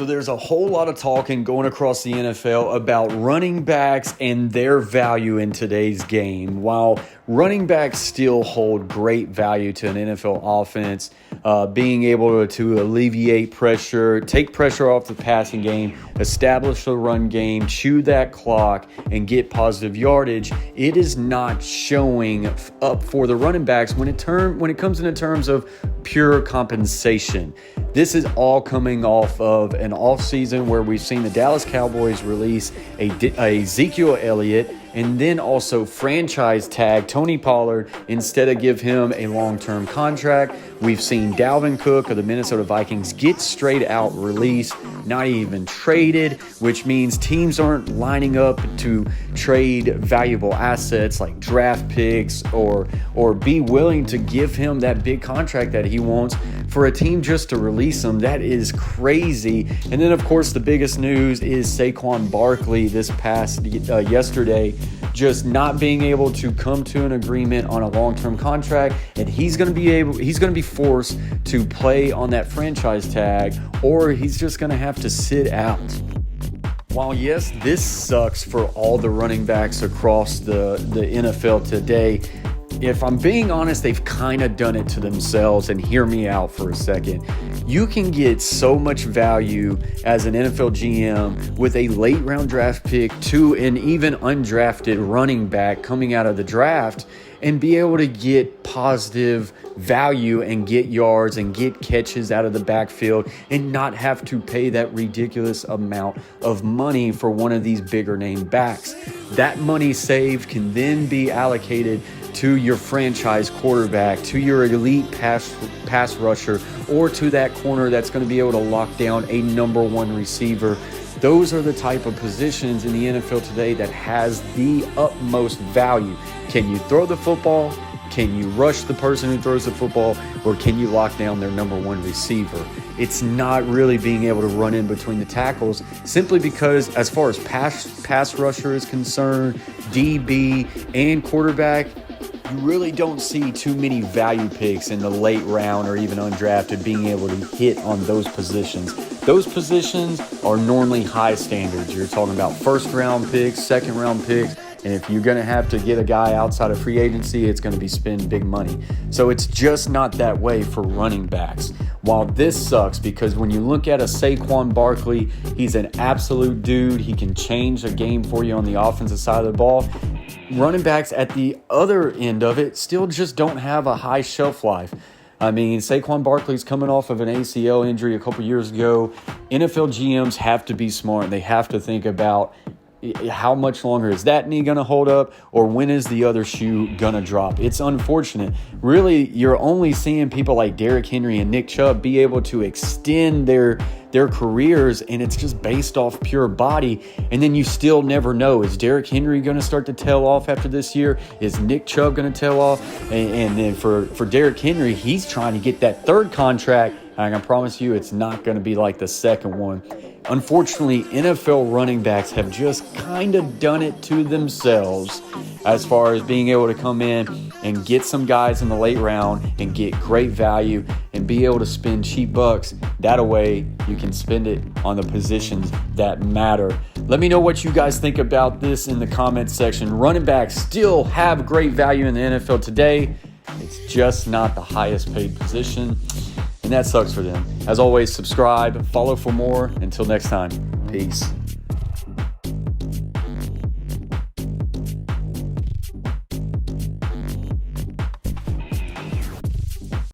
So there's a whole lot of talking going across the NFL about running backs and their value in today's game. While running backs still hold great value to an NFL offense, being able to alleviate pressure, take pressure off the passing game, establish the run game, chew that clock, and get positive yardage, it is not showing up for the running backs when it comes into terms of pure compensation. This is all coming off of an offseason where we've seen the Dallas Cowboys release a Ezekiel Elliott and then also franchise tag Tony Pollard instead of give him a long-term contract. We've seen Dalvin Cook of the Minnesota Vikings get straight out released, not even traded, which means teams aren't lining up to trade valuable assets like draft picks or be willing to give him that big contract that he wants for a team just to release him. That is crazy. And then, of course, the biggest news is Saquon Barkley this past yesterday just not being able to come to an agreement on a long-term contract, and he's going to be forced to play on that franchise tag, or he's just going to have to sit out. While yes, this sucks for all the running backs across the NFL today, if I'm being honest, they've kind of done it to themselves. And hear me out for a second. You can get so much value as an NFL GM with a late round draft pick to an even undrafted running back coming out of the draft and be able to get positive value and get yards and get catches out of the backfield and not have to pay that ridiculous amount of money for one of these bigger name backs. That money saved can then be allocated to your franchise quarterback, to your elite pass rusher, or to that corner that's going to be able to lock down a number one receiver. Those are the type of positions in the NFL today that has the utmost value. Can you throw the football? Can you rush the person who throws the football? Or can you lock down their number one receiver? It's not really being able to run in between the tackles, simply because as far as pass rusher is concerned, DB and quarterback, you really don't see too many value picks in the late round or even undrafted being able to hit on those positions. Those positions are normally high standards. You're talking about first round picks, second round picks, and if you're going to have to get a guy outside of free agency, it's going to be spending big money. So it's just not that way for running backs. While this sucks because when you look at a Saquon Barkley, he's an absolute dude. He can change a game for you on the offensive side of the ball. Running backs at the other end of it still just don't have a high shelf life. I mean, Saquon Barkley's coming off of an ACL injury a couple years ago. NFL GMs have to be smart. They have to think about how much longer is that knee going to hold up, or when is the other shoe going to drop? It's unfortunate. Really, you're only seeing people like Derrick Henry and Nick Chubb be able to extend their careers, and it's just based off pure body. And then you still never know. Is Derrick Henry going to start to tail off after this year? Is Nick Chubb going to tail off? And then for Derrick Henry, he's trying to get that third contract. I can promise you it's not going to be like the second one. Unfortunately, NFL running backs have just kind of done it to themselves as far as being able to come in and get some guys in the late round and get great value and be able to spend cheap bucks. That way you can spend it on the positions that matter. Let me know what you guys think about this in the comments section. Running backs still have great value in the NFL today. It's just not the highest paid position. And that sucks for them. As always, subscribe, follow for more. Until next time, peace.